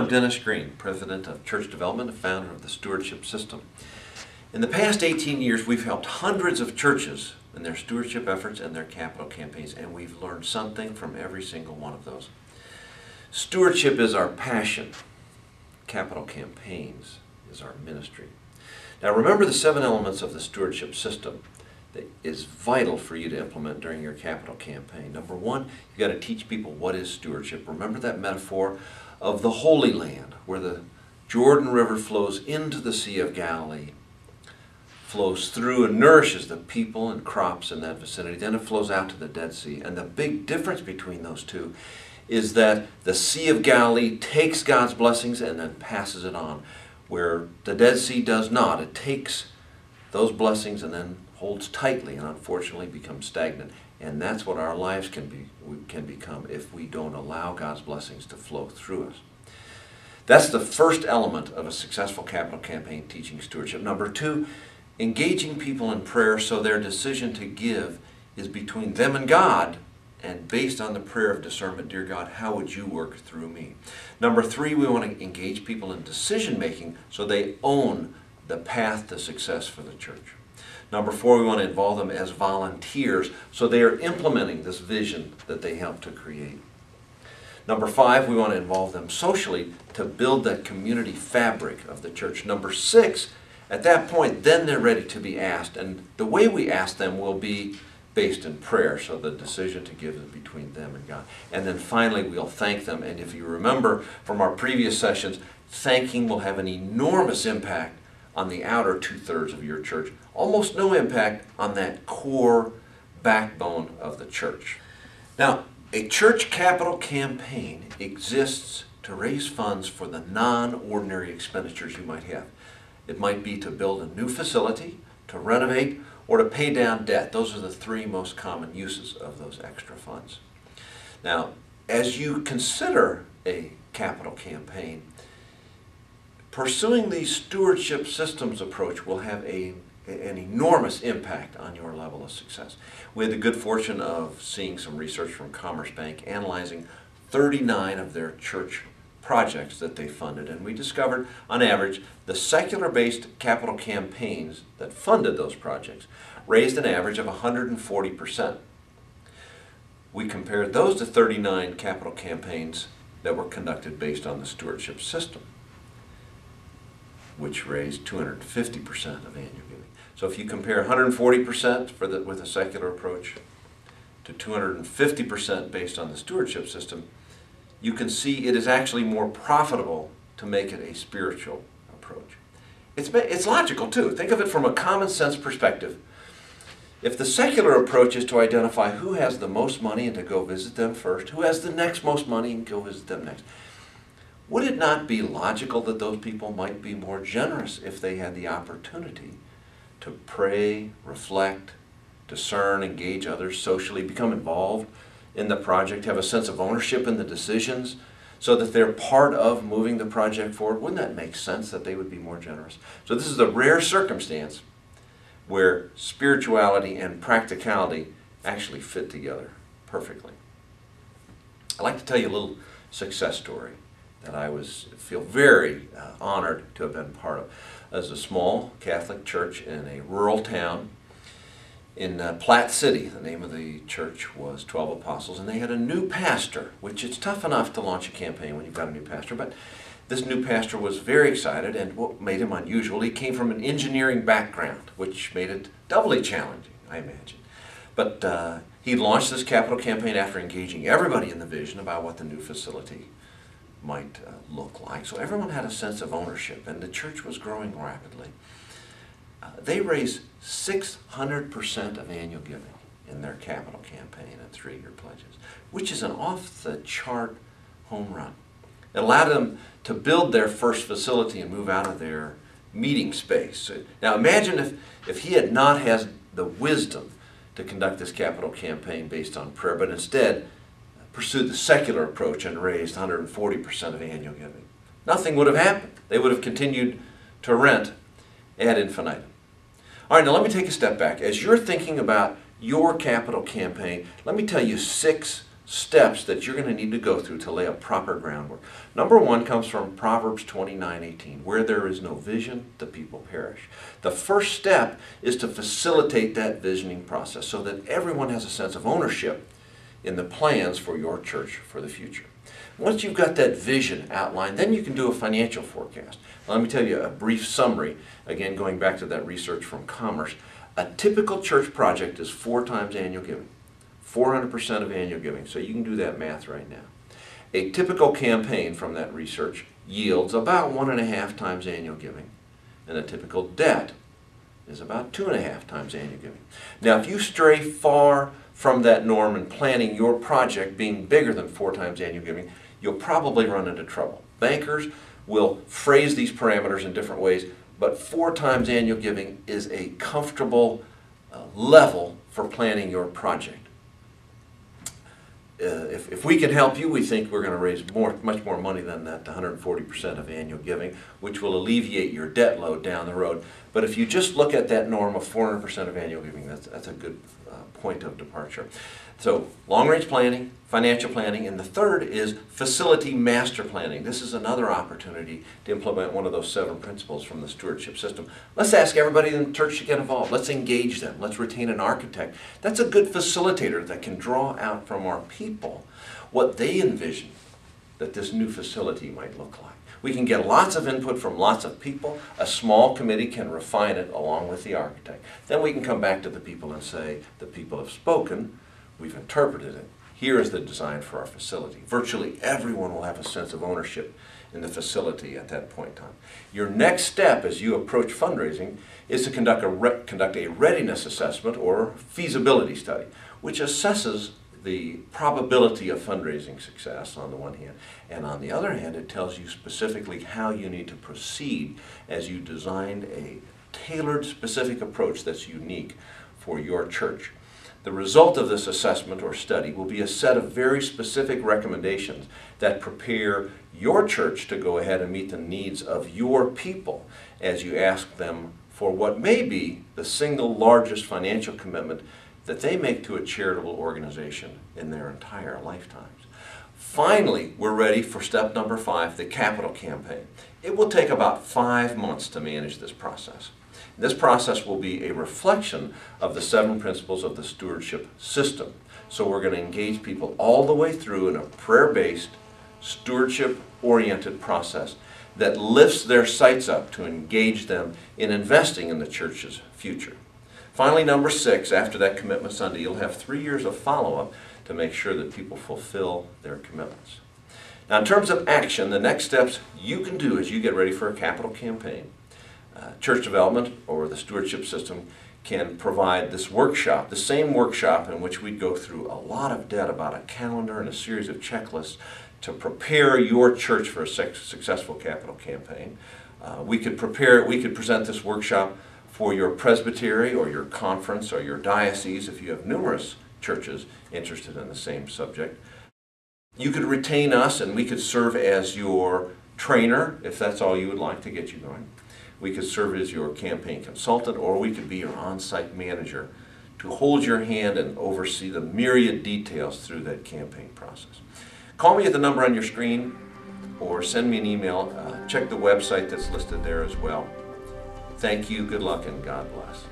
I'm Dennis Green, President of Church Development and founder of the Stewardship System. In the past 18 years, we've helped hundreds of churches in their stewardship efforts and their capital campaigns, and we've learned something from every single one of those. Stewardship is our passion. Capital campaigns is our ministry. Now remember the 7 elements of the stewardship system that is vital for you to implement during your capital campaign. Number 1, you've got to teach people what is stewardship. Remember that metaphor of the Holy Land, where the Jordan River flows into the Sea of Galilee, flows through and nourishes the people and crops in that vicinity. Then it flows out to the Dead Sea. And the big difference between those two is that the Sea of Galilee takes God's blessings and then passes it on, where the Dead Sea does not. It takes those blessings and then holds tightly and unfortunately becomes stagnant. And that's what our lives can become if we don't allow God's blessings to flow through us. That's the first element of a successful capital campaign, teaching stewardship. Number 2, engaging people in prayer so their decision to give is between them and God and based on the prayer of discernment. Dear God, how would you work through me? Number 3, we want to engage people in decision making so they own the path to success for the church. Number 4, we want to involve them as volunteers so they are implementing this vision that they helped to create. Number 5, we want to involve them socially to build that community fabric of the church. Number 6, at that point, then they're ready to be asked. And the way we ask them will be based in prayer, so the decision to give is between them and God. And then finally, we'll thank them. And if you remember from our previous sessions, thanking will have an enormous impact on the outer 2/3 of your church. Almost no impact on that core backbone of the church. Now, a church capital campaign exists to raise funds for the non-ordinary expenditures you might have. It might be to build a new facility, to renovate, or to pay down debt. Those are the 3 most common uses of those extra funds. Now, as you consider a capital campaign, pursuing the stewardship systems approach will have an enormous impact on your level of success. We had the good fortune of seeing some research from Commerce Bank analyzing 39 of their church projects that they funded, and we discovered, on average, the secular-based capital campaigns that funded those projects raised an average of 140%. We compared those to 39 capital campaigns that were conducted based on the stewardship system, which raised 250% of annual giving. So if you compare 140% with a secular approach to 250% based on the stewardship system, you can see it is actually more profitable to make it a spiritual approach. It's logical too. Think of it from a common sense perspective. If the secular approach is to identify who has the most money and to go visit them first, who has the next most money and go visit them next, would it not be logical that those people might be more generous if they had the opportunity to pray, reflect, discern, engage others socially, become involved in the project, have a sense of ownership in the decisions so that they're part of moving the project forward? Wouldn't that make sense that they would be more generous? So this is a rare circumstance where spirituality and practicality actually fit together perfectly. I'd like to tell you a little success story that I feel very honored to have been part of. As a small Catholic church in a rural town in Platte City. The name of the church was 12 Apostles, and they had a new pastor, which it's tough enough to launch a campaign when you've got a new pastor, but this new pastor was very excited, and what made him unusual, he came from an engineering background, which made it doubly challenging, I imagine. But he launched this capital campaign after engaging everybody in the vision about what the new facility might look like. So everyone had a sense of ownership, and the church was growing rapidly. They raised 600% of annual giving in their capital campaign and 3-year pledges, which is an off-the-chart home run. It allowed them to build their first facility and move out of their meeting space. Now imagine if he had not had the wisdom to conduct this capital campaign based on prayer, but instead pursued the secular approach and raised 140% of annual giving. Nothing would have happened. They would have continued to rent ad infinitum. All right, now let me take a step back. As you're thinking about your capital campaign, let me tell you 6 steps that you're going to need to go through to lay a proper groundwork. Number one comes from Proverbs 29:18, where there is no vision, the people perish. The first step is to facilitate that visioning process so that everyone has a sense of ownership in the plans for your church for the future. Once you've got that vision outlined, then you can do a financial forecast. Let me tell you a brief summary, again going back to that research from Commerce. A typical church project is 4 times annual giving, 400% of annual giving, so you can do that math right now. A typical campaign from that research yields about 1.5 times annual giving, and a typical debt is about 2.5 times annual giving. Now, if you stray far from that norm in planning your project being bigger than 4 times annual giving, you'll probably run into trouble. Bankers will phrase these parameters in different ways, but 4 times annual giving is a comfortable level for planning your project. If we can help you, we think we're going to raise much more money than that, 140% of annual giving, which will alleviate your debt load down the road. But if you just look at that norm of 400% of annual giving, that's a good point of departure. So long-range planning, financial planning, and the third is facility master planning. This is another opportunity to implement one of those 7 principles from the stewardship system. Let's ask everybody in the church to get involved. Let's engage them. Let's retain an architect. That's a good facilitator that can draw out from our people what they envision that this new facility might look like. We can get lots of input from lots of people. A small committee can refine it along with the architect. Then we can come back to the people and say, the people have spoken, we've interpreted it. Here is the design for our facility. Virtually everyone will have a sense of ownership in the facility at that point in time. Your next step as you approach fundraising is to conduct a readiness assessment or feasibility study, which assesses the probability of fundraising success on the one hand, and on the other hand, it tells you specifically how you need to proceed as you designed a tailored, specific approach that's unique for your church. The result of this assessment or study will be a set of very specific recommendations that prepare your church to go ahead and meet the needs of your people as you ask them for what may be the single largest financial commitment that they make to a charitable organization in their entire lifetimes. Finally, we're ready for step number 5, the capital campaign. It will take about 5 months to manage this process. This process will be a reflection of the 7 principles of the stewardship system. So we're going to engage people all the way through in a prayer-based, stewardship-oriented process that lifts their sights up to engage them in investing in the church's future. Finally, number 6, after that commitment Sunday, you'll have 3 years of follow-up to make sure that people fulfill their commitments. Now, in terms of action, the next steps you can do as you get ready for a capital campaign. Church development or the stewardship system can provide this workshop, the same workshop in which we go through a lot of depth about a calendar and a series of checklists to prepare your church for a successful capital campaign. We could present this workshop for your presbytery or your conference or your diocese if you have numerous churches interested in the same subject. You could retain us and we could serve as your trainer if that's all you would like to get you going. We could serve as your campaign consultant, or we could be your on-site manager to hold your hand and oversee the myriad details through that campaign process. Call me at the number on your screen or send me an email. Check the website that's listed there as well. Thank you, good luck, and God bless.